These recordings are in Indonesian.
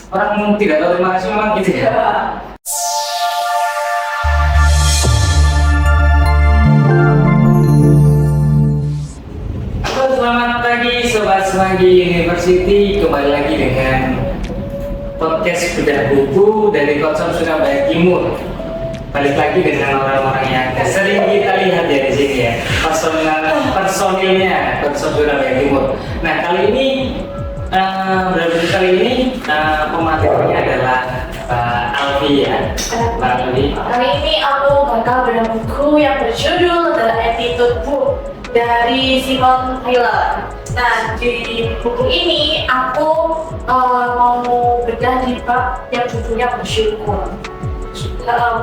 orang tidak tahu terima kasih memang gitu ya. Halo, selamat pagi Sobat Semanggi University, kembali lagi dengan podcast bedah buku dari Konsum Surabaya Timur. Balik lagi dengan orang-orang yang sering kita lihat ya di sini ya, personilnya Konsum Surabaya Timur. Nah kali ini pematerinya adalah Alfi ya. Alfi. Kali ini aku bakal bedah buku yang berjudul The Attitude Book dari Simon Taylor. Nah, di buku ini aku mau bedah di bab yang judulnya bersyukur.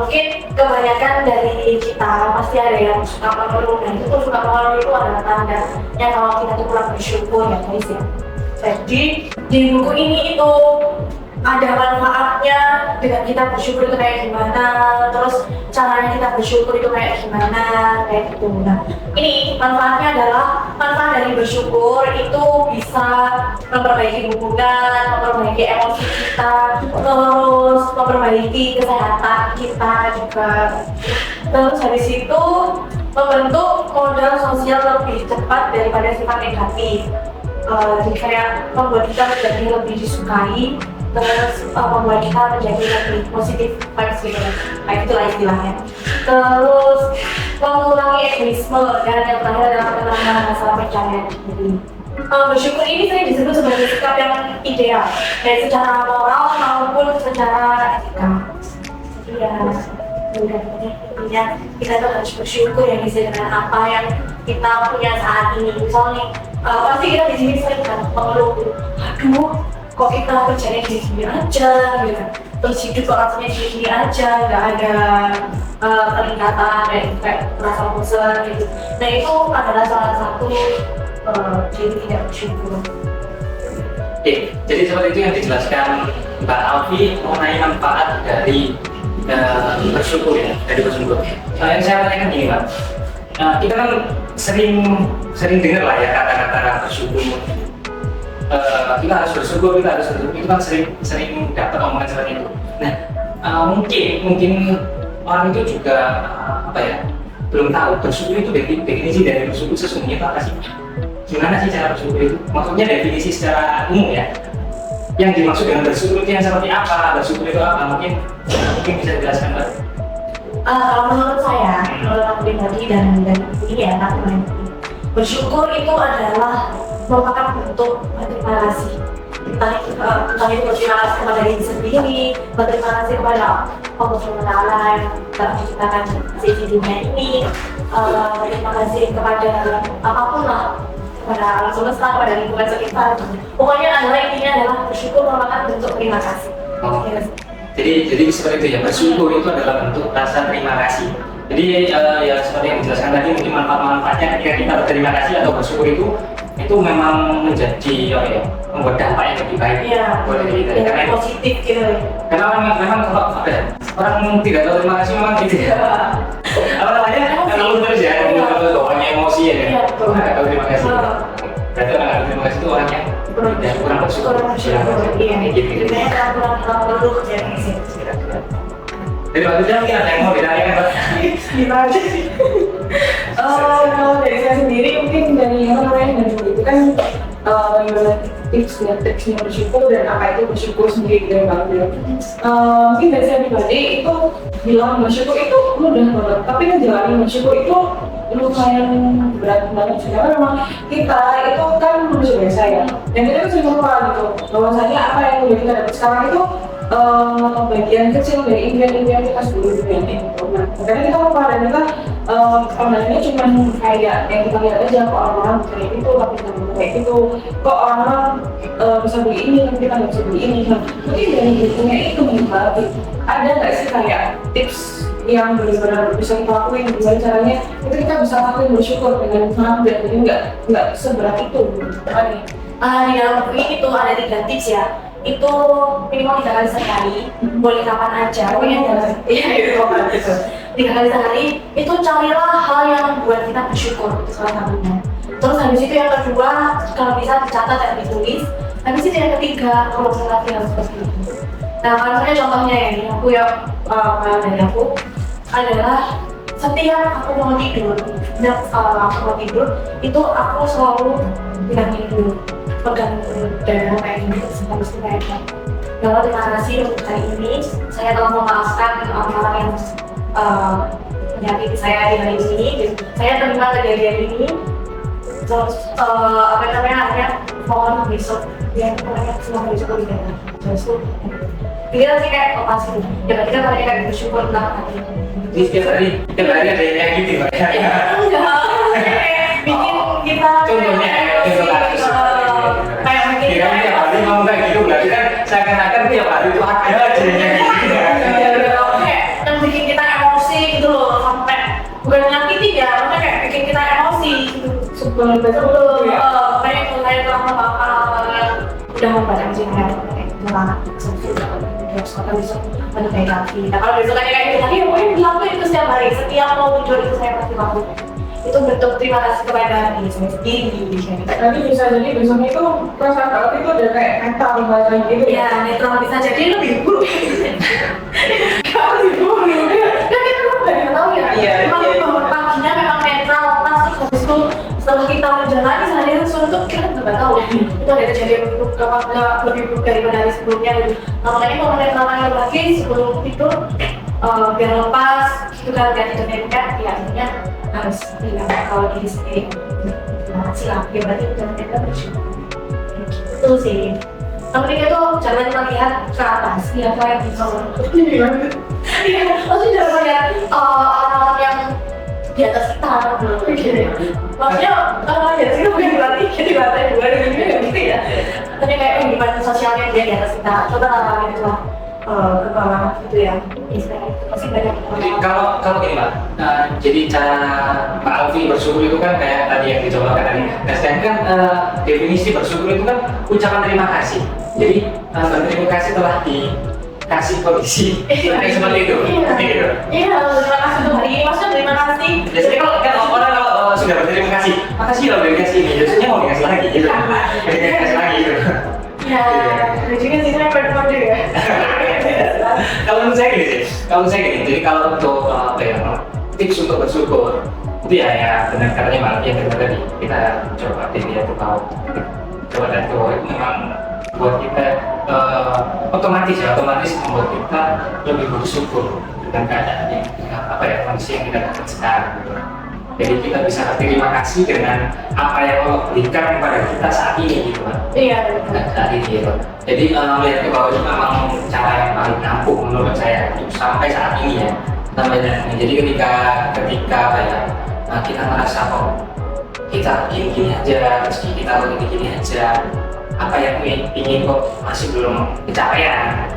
Mungkin kebanyakan dari kita pasti ada yang suka mengeluh, dan itu suka mengeluh itu adalah tanda yang kalau kita tuh kurang bersyukur ya guys ya. Jadi di buku ini itu ada manfaatnya dengan kita bersyukur itu kayak gimana, terus caranya kita bersyukur itu kayak gimana, kayak gitu. Nah, ini manfaatnya adalah manfaat dari bersyukur itu bisa memperbaiki hubungan, memperbaiki emosi kita, terus memperbaiki kesehatan kita juga. Terus habis itu membentuk modal sosial lebih cepat daripada sifat negatif. Jadi kayak membuat kita menjadi lebih disukai, terus membuat kita menjadi lebih positif vibes gitu, kayak itulah istilahnya. Terus mengurangi egoisme, dan yang terakhir adalah penanganan masalah percaya diri. Bersyukur ini sering disebut sebagai sikap yang ideal, baik secara moral maupun secara etika. Jadi ya, intinya kita tuh harus bersyukur ya dengan apa yang kita punya saat ini. Misalnya pasti kita di sini sering kan mengeluh, aduh kok kita kerjanya gini aja gitu, terus hidup kok rasanya gini aja, nggak ada peningkatan dan kayak merasa bosan gitu. Nah itu adalah salah satu jadi tidak bersyukur. Oke, jadi seperti itu yang dijelaskan Mbak Alfi mengenai manfaat dari bersyukur ya, dari bersyukur. Yang saya tanyakan gini Mbak, kita kan sering dengar lah ya kata-kata bersyukur. Kita harus bersyukur, itu kan sering dapat omongan seperti itu. Nah, mungkin orang itu juga belum tahu bersyukur itu definisi dari bersyukur sesungguhnya itu apa sih? Gimana sih cara bersyukur itu? Maksudnya definisi secara umum ya. Yang dimaksud dengan bersyukur itu yang seperti apa? Bersyukur itu apa? Mungkin bisa dijelaskan Mbak. Kalau menurut saya, menurut aku pribadi dan ini ya, aku bersyukur itu adalah merupakan bentuk berterima kasih. Entah itu berterima kasih kepada diri sendiri, berterima kasih kepada Allah SWT yang telah menciptakan di dunia ini, berterima kasih kepada apapun lah, kepada alam semesta, kepada lingkungan sekitar. Pokoknya intinya adalah bersyukur merupakan bentuk terima kasih. Jadi seperti itu ya, bersyukur itu adalah bentuk rasa terima kasih. Jadi ya seperti yang dijelaskan tadi, mungkin manfaat-manfaatnya ketika kita berterima kasih atau bersyukur itu memang menjadi membuat dampak yang lebih baik buat diri kita. Karena positif gitu. Karena memang kalau orang tidak tahu terima kasih memang gitu ya. Apa namanya? Kalau terus ya, orangnya emosi ya. Nggak tahu terima kasih. Berarti orang nggak tahu terima kasih itu orangnya kurang bersyukur. Iya, gitu. Kurang bersyukur ya. Jadi waktu itu mungkin ada yang mau ditanyakan Pak? Gimana sih? Kalau dari saya sendiri mungkin dari itu kan bagaimana tipsnya bersyukur dan apa itu bersyukur sendiri dari Bang Bill. Mungkin dari saya pribadi itu bilang bersyukur itu mudah banget, tapi ngejalanin bersyukur itu lumayan berat banget sih, karena memang kita itu kan manusia biasa ya, dan kita kan sering lupa gitu bahwasanya apa yang udah kita dapat sekarang itu bagian kecil dari impian-impian kita sebelumnya gitu. Nah, karena kita lupa dan kita pandangnya cuma kayak yang kita lihat aja, kok orang-orang kayak gitu, tapi kita belum kayak gitu, kok orang-orang bisa beli ini, tapi kita nggak bisa beli ini. Nah, mungkin dari bukunya itu menjadi ada nggak sih kayak tips yang benar-benar bisa kita lakuin, gimana caranya itu kita bisa lakuin bersyukur dengan senang dan jadi nggak seberat itu kan? Di dalam buku ini tuh ada 3 tips ya. Itu minimal 3 kali sehari, boleh kapan aja, pokoknya jangan gitu. 3 kali sehari itu carilah hal yang membuat kita bersyukur, itu salah satunya. Terus habis itu yang kedua, kalau bisa dicatat dan ditulis. Tapi sih yang ketiga kalau laki harus seperti itu. Nah, kalau misalnya contohnya ya, ini aku yang dari aku adalah setiap aku mau tidur, dan aku mau tidur itu aku selalu bilangin dulu, pegang dulu dan kayak gini habis itu kayak kalau terima kasih untuk hari ini, saya telah memaafkan orang yang menyakiti saya di hari ini, gitu. Saya terima kejadian ini, terus apa namanya akhirnya mohon besok ya pokoknya semua besok lebih baik. Terus tuh kita sih kayak opasi, ya berarti kan mereka kayak bersyukur tentang hari ini. Jadi setiap hari ada yang gitu Mbak. Enggak, bikin kita Contohnya contoh kasus. kayak bikin Kira tiap hari mau kayak gitu berarti kan seakan-akan tiap hari itu ada aja yang gitu. yang bikin kita emosi gitu loh, sampai bukan nyakitin ya, maksudnya kayak bikin kita emosi gitu. Sebelum betul, kayak itu saya telah udah membaca ujian malah terus kita bisa menilai lagi. Nah kalau besok kayak gitu lagi, ya pokoknya dilakuin itu setiap hari, setiap mau tidur itu saya pasti lakukan. Itu bentuk terima kasih kepada diri saya sendiri. Nanti bisa jadi besoknya itu perasaan kalau itu udah kayak mental bahasa gitu Ya, netral bisa jadi lebih buruk. Kalau lebih buruk, kan kita udah tahu ya. Iya, Memang iya. bangun paginya memang netral, terus habis itu setelah kita menjalani sehari-hari suntuk kita nggak tahu itu ada kejadian buruk apakah lebih buruk daripada hari sebelumnya gitu. Nah makanya kalau netralnya lagi sebelum itu biar lepas itu kan ganti kan ya akhirnya harus bilang kalau diri sendiri terima kasih lah ya berarti udah netral bersyukur itu sih. Yang ketiga tuh jangan melihat ke atas, lihat kayak di bawah. Iya, maksudnya jangan melihat orang-orang yang di atas kita. Maksudnya orang di atas kita bukan berarti kita di lantai 2 dan ini nggak gitu ya. Tapi kayak kehidupan sosialnya dia di atas kita. Coba lah gitu lah ke bawah gitu ya. Istilahnya itu pasti banyak. Jadi kalau gini Mbak, jadi cara Pak Alfi bersyukur itu kan kayak tadi yang dicobakan tadi. Nah sedangkan definisi bersyukur itu kan ucapan terima kasih. Jadi berterima kasih telah dikasih kondisi kayak seperti itu. Gitu. Iya, terima kasih untuk hari ini. Maksudnya terima kasih. Biasanya kalau orang sudah berterima kasih, makasih loh udah dikasih ini. Biasanya mau dikasih lagi gitu. Dikasih lagi gitu. Ya, juga sih saya berdoa juga. Kalau menurut saya gini sih, jadi kalau untuk apa ya, tips untuk bersyukur itu ya benar katanya Mbak Alfi yang tadi kita coba dia tuh tahu coba dan itu memang buat kita otomatis membuat kita lebih bersyukur dengan keadaan yang apa ya kondisi yang kita dapat sekarang gitu. Jadi kita bisa terima kasih dengan apa yang Allah berikan kepada kita saat ini gitu kan. Iya, Saat ini gitu. Jadi melihat ke bawah itu memang cara yang paling ampuh menurut saya sampai saat ini ya. Sampai saat ini. Jadi ketika apa ya kita merasa kok kita gini aja, rezeki kita gini aja, apa yang ingin kok masih belum kecapean.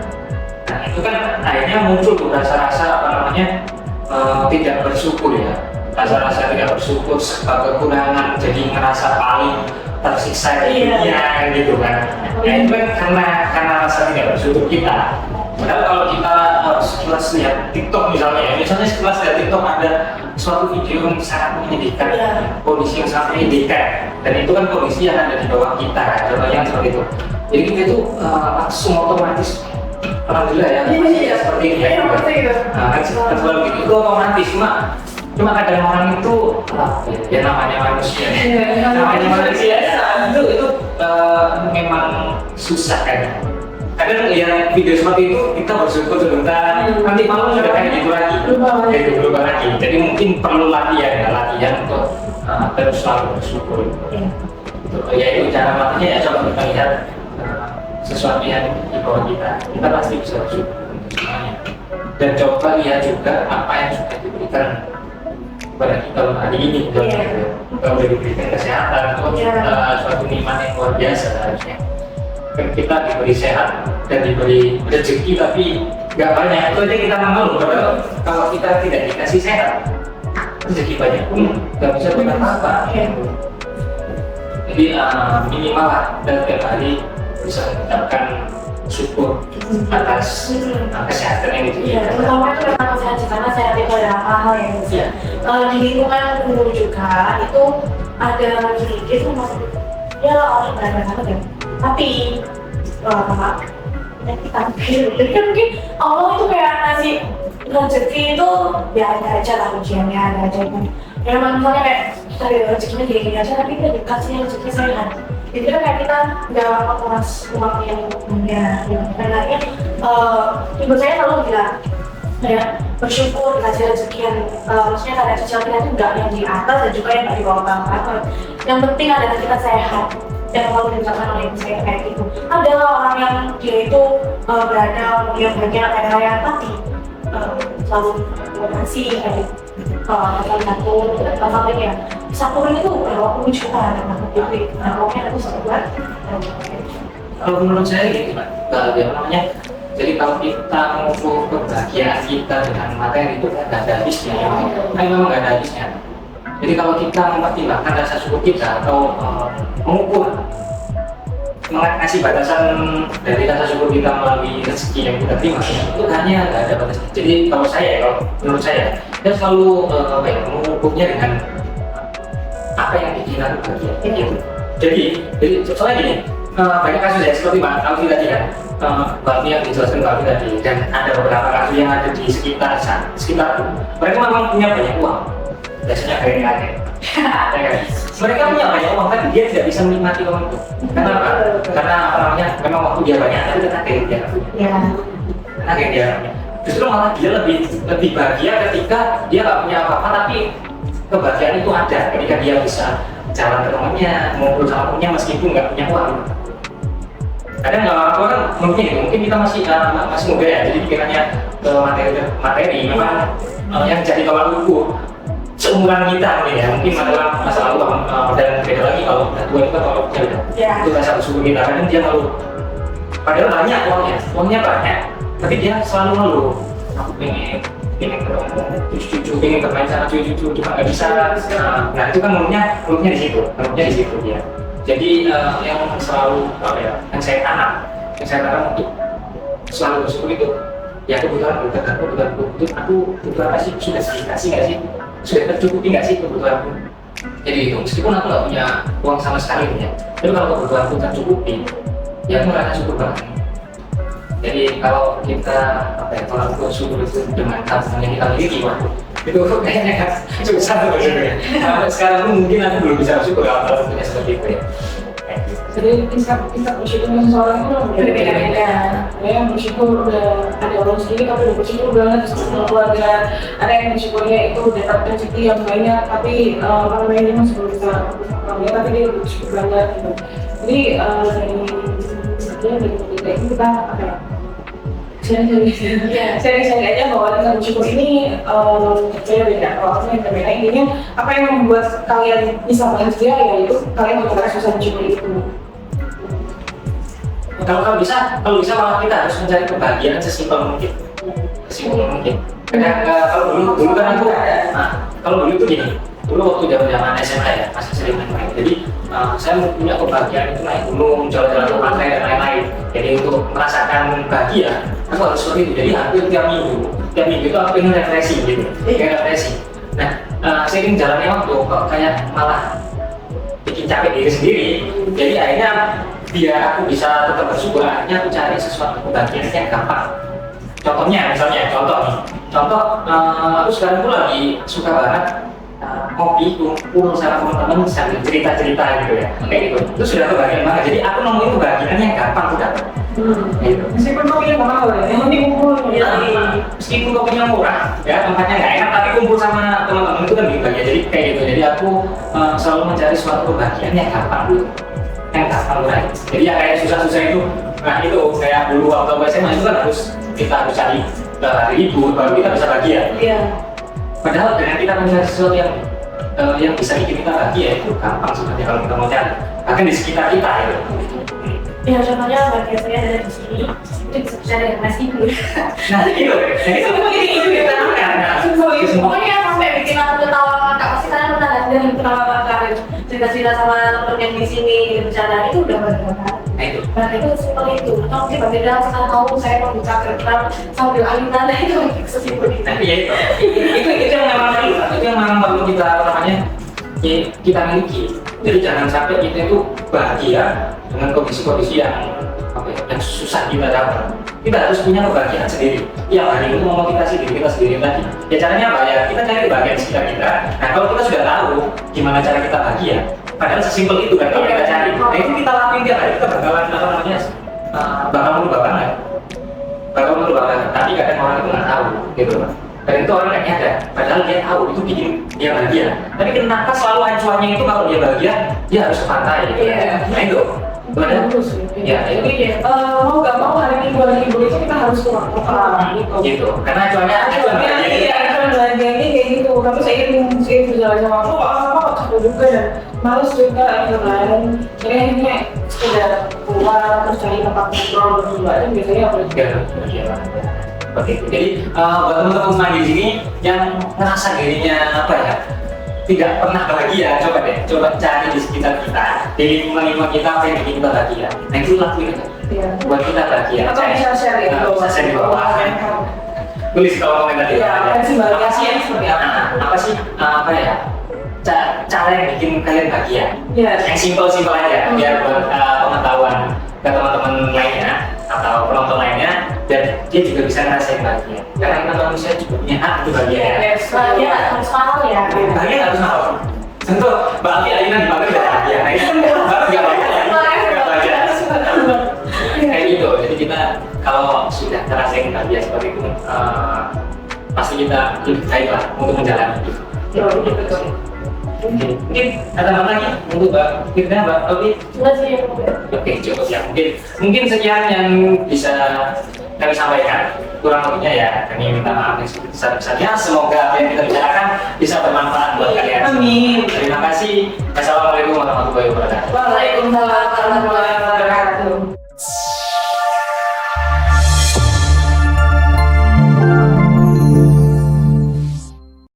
Nah itu kan akhirnya muncul rasa-rasa apa namanya tidak bersyukur ya. Rasa-rasa tidak bersyukur serta kekurangan, jadi ngerasa paling tersiksa di dunia gitu kan. Nah itu kan karena rasa tidak bersyukur kita. Padahal kalau kita sekilas lihat TikTok misalnya sekilas lihat TikTok ada suatu video yang sangat menyedihkan, kondisi yang sangat menyedihkan, dan itu kan kondisi yang ada di bawah kita, contohnya seperti itu. Jadi kita itu langsung otomatis, alhamdulillah ya, seperti ini ya. Kan selalu gitu, itu otomatis cuma kadang orang itu ya namanya manusia itu memang susah kan. Kadang lihat video seperti itu kita bersyukur sebentar, nanti malam sudah kayak gitu lagi, berubah lagi. Jadi mungkin perlu latihan untuk terus selalu bersyukur. Ya itu cara makanya ya coba kita lihat sesuatu yang di bawah kita pasti bisa bersyukur untuk semuanya. Dan coba lihat juga apa yang sudah diberikan kepada kita hari ini, kalau sudah diberikan kesehatan, itu suatu nikmat yang luar biasa harusnya. Kita diberi sehat dan diberi rezeki tapi nggak banyak, itu aja kita mengeluh. Padahal kalau kita tidak dikasih sehat, rezeki banyak pun nggak bisa berapa-apa. Jadi minimal lah dan tiap hari bisa mengucapkan syukur atas kesehatan yang diberikan. Terutama itu memang sehat karena sehat itu ada hal yang bisa. Di lingkungan guru juga itu ada gini, itu masuk ya orang beragam banget ya. tapi takdir. Jadi kan mungkin Allah itu kayak ngasih rezeki itu ya ada aja lah ujiannya, ada aja kan. Ya misalnya kayak kita ada rezekinya gini-gini aja, tapi kita dikasih rezeki sehat. Jadi kan kayak kita nggak menguras uang yang punya. Dan akhirnya ibu saya selalu bilang, ya bersyukur dikasih rezeki yang maksudnya kadar sosial kita itu nggak yang di atas dan juga yang nggak di bawah banget. Yang penting adalah kita sehat. Dan kalau misalkan oleh ibu saya kayak gitu, ada orang yang dia itu berada dia banyak kaya raya tapi selalu donasi kayak salah satu itu berapa puluh juta gitu. Nah, pokoknya aku satu buat. Kalau menurut saya gitu Pak, yang namanya jadi kalau kita mengukur kebahagiaan kita dengan materi itu nggak ada habisnya, memang nggak ada habisnya. Jadi kalau kita mempertimbangkan rasa syukur kita atau mengukur mengasih batasan dari rasa syukur kita melalui rezeki yang kita terima, itu hanya nggak ada batasnya. Jadi kalau menurut saya selalu mengukurnya dengan apa yang bikin aku bahagia. Gitu. Jadi soalnya gini, banyak kasus ya seperti Mbak Alfi tadi kan, Mbak Alfi yang dijelaskan Mbak Alfi tadi, dan ada beberapa kasus yang ada di sekitar mereka memang punya banyak uang, biasanya kakek-kakek. Mereka punya banyak uang tapi dia tidak bisa menikmati uang itu. Kenapa? Karena apa namanya? Memang waktu dia banyak tapi karena dia punya. Karena dia punya. Justru malah dia lebih bahagia ketika dia nggak punya apa-apa tapi kebahagiaan itu ada ketika dia bisa jalan ke temannya, ngobrol sama temannya meskipun nggak punya uang. Kadang orang tua kan mungkin kita masih muda ya, jadi pikirannya ke materi memang yang jadi tolak ukur seumuran kita mungkin masalah uang dan beda lagi kalau udah tua itu kan kalau punya itu rasa bersyukur kita. Kadang dia malu padahal banyak uangnya banyak tapi dia selalu malu, aku pengen ketemu cucu, pengen bermain sama cucu cuma nggak bisa. Nah itu kan mulutnya di situ ya. Jadi yang selalu yang saya tanam untuk selalu bersyukur itu ya kebutuhan aku butuh apa sih, sudah dikasih nggak sih, sudah tercukupi nggak sih kebutuhanku. Jadi itu meskipun aku nggak punya uang sama sekali ya, tapi kalau kebutuhanku tercukupi ya aku merasa syukur banget. Jadi kalau kita kalau bersyukur itu dengan tabungan yang kita miliki, itu kayaknya kan susah tuh bersyukurnya. Sampai sekarang pun mungkin aku belum bisa bersyukur kalau punya seperti itu ya. Jadi tingkat bersyukurnya seseorang itu berbeda-beda. Ada yang bersyukur udah ada orang sendiri tapi udah bersyukur banget sama keluarga. Ada yang bersyukurnya itu dapat rezeki yang banyak tapi orang lainnya masih belum bisa bersyukur tapi dia bersyukur banget gitu. Jadi dari kita itu kita sharing aja bahwa dengan bersyukur ini beda-beda. Kalau yang berbeda intinya apa yang membuat kalian bisa bahagia yaitu kalian menggunakan susah bersyukur itu. Kalau bisa malah kita harus mencari kebahagiaan sesimpel mungkin. Kalau dulu kan aku, kalau dulu itu gini, dulu waktu zaman SMA ya masih sering main. Jadi saya punya kebahagiaan itu naik gunung, jalan-jalan ke pantai dan lain-lain. Jadi untuk merasakan bahagia, aku harus seperti itu. Jadi hampir tiap minggu itu aku ingin refleksi gitu, Nah, seiring jalannya waktu kok kayak malah bikin capek diri sendiri. Jadi akhirnya biar aku bisa tetap bersyukur, akhirnya aku cari sesuatu kebahagiaan yang gampang. Contohnya, contoh aku sekarang tuh lagi suka banget ngopi, kumpul sama teman-teman sambil cerita-cerita gitu ya, kayak gitu. Itu sudah kebahagiaan banget. Jadi aku nemuin kebahagiaan yang gampang tuh dapat. Gitu. Meskipun kopinya mahal ya, yang penting kumpul. Meskipun kopinya murah, ya tempatnya nggak enak, tapi kumpul sama teman-teman itu kan lebih bahagia. Jadi kayak gitu. Jadi aku selalu mencari suatu kebahagiaan yang gampang gitu. Jadi yang kayak susah-susah itu, nah itu kayak dulu waktu SMA itu kan kita harus cari hari libur baru kita bisa bahagia. Iya. Padahal dengan kita mencari sesuatu yang bisa bikin kita bahagia itu gampang sebenarnya kalau kita mau cari, bahkan di sekitar kita gitu. Ya contohnya bahagia saya ada di sini, itu bisa bicara dengan Mas Ibu. Nah itu kita Pokoknya sampai bikin aku ketawa ngakak, pasti kalian pernah nggak sih ketawa ngakak cerita-cerita sama temen yang di sini bercanda itu udah benar. Nah itu. Nah itu seperti itu. Atau mungkin berbeda sekarang tahu saya membuka keran sambil angin tanda itu sesimpel itu. Nah iya itu yang memang perlu kita kita miliki. Jadi jangan sampai kita itu bahagia dengan kondisi-kondisi yang apa ya, yang susah kita dapat. Kita harus punya kebahagiaan sendiri. Yang hari itu memotivasi diri kita sendiri tadi. Ya caranya apa ya? Kita cari kebahagiaan di sekitar kita. Nah kalau kita sudah tahu gimana cara kita bahagia, padahal sesimpel itu kan kalau kita cari. Nah itu kita lakuin tiap hari, kita bakalan apa namanya? Bakal merubah banget. Bakal merubah banget. Tapi kadang orang itu nggak tahu, gitu kan. Dan itu orang nggak nyadar. Padahal dia tahu itu bikin dia bahagia. Tapi kenapa selalu acuannya itu kalau dia bahagia, dia harus ke pantai, gitu. Nah itu. Bagus Ya, jadi mau gak mau hari Minggu itu kita harus keluar kota gitu. Karena acuannya acuan belanjanya kayak gitu. Tapi seiring berjalan sama aku, apa capek juga dan males juga kan. Jadi akhirnya sekedar keluar terus cari tempat ngobrol berdua aja biasanya apa? Oke, jadi buat teman-teman semua di sini yang ngerasa dirinya apa ya, tidak pernah bahagia, coba cari di sekitar kita, di lingkungan kita apa yang bikin kita bahagia. Nah itu lakuin aja. Buat kita bahagia. Atau bisa share ya? Bisa share di bawah. Tulis kalau komentar di bawah. Apa sih yang seperti apa? Apa sih apa ya? Cara yang bikin kalian bahagia? Yang simpel-simpel aja, biar buat pengetahuan ke teman-teman lainnya atau penonton lainnya, dan dia juga bisa ngerasain bahagia. Karena kita manusia juga punya hak untuk bahagia. Bahagia nggak harus mahal ya. Bahagia nggak harus mahal. Tentu, Mbak Alfi Alina di Bali udah bahagia. Nah itu baru nggak bahagia. Kayak gitu. Jadi kita kalau sudah ngerasain bahagia seperti itu, pasti kita lebih baik lah untuk menjalani itu. Mungkin ada apa lagi untuk Mbak Firda, Mbak Alfi? Enggak sih. Oke, cukup ya. Mungkin sekian yang bisa kami sampaikan. Kurang lebihnya ya kami minta maaf yang sebesar-besarnya. Semoga apa yang kita bicarakan bisa bermanfaat buat kalian. Amin. Terima kasih. Wassalamualaikum warahmatullahi wabarakatuh. Waalaikumsalam warahmatullahi wabarakatuh.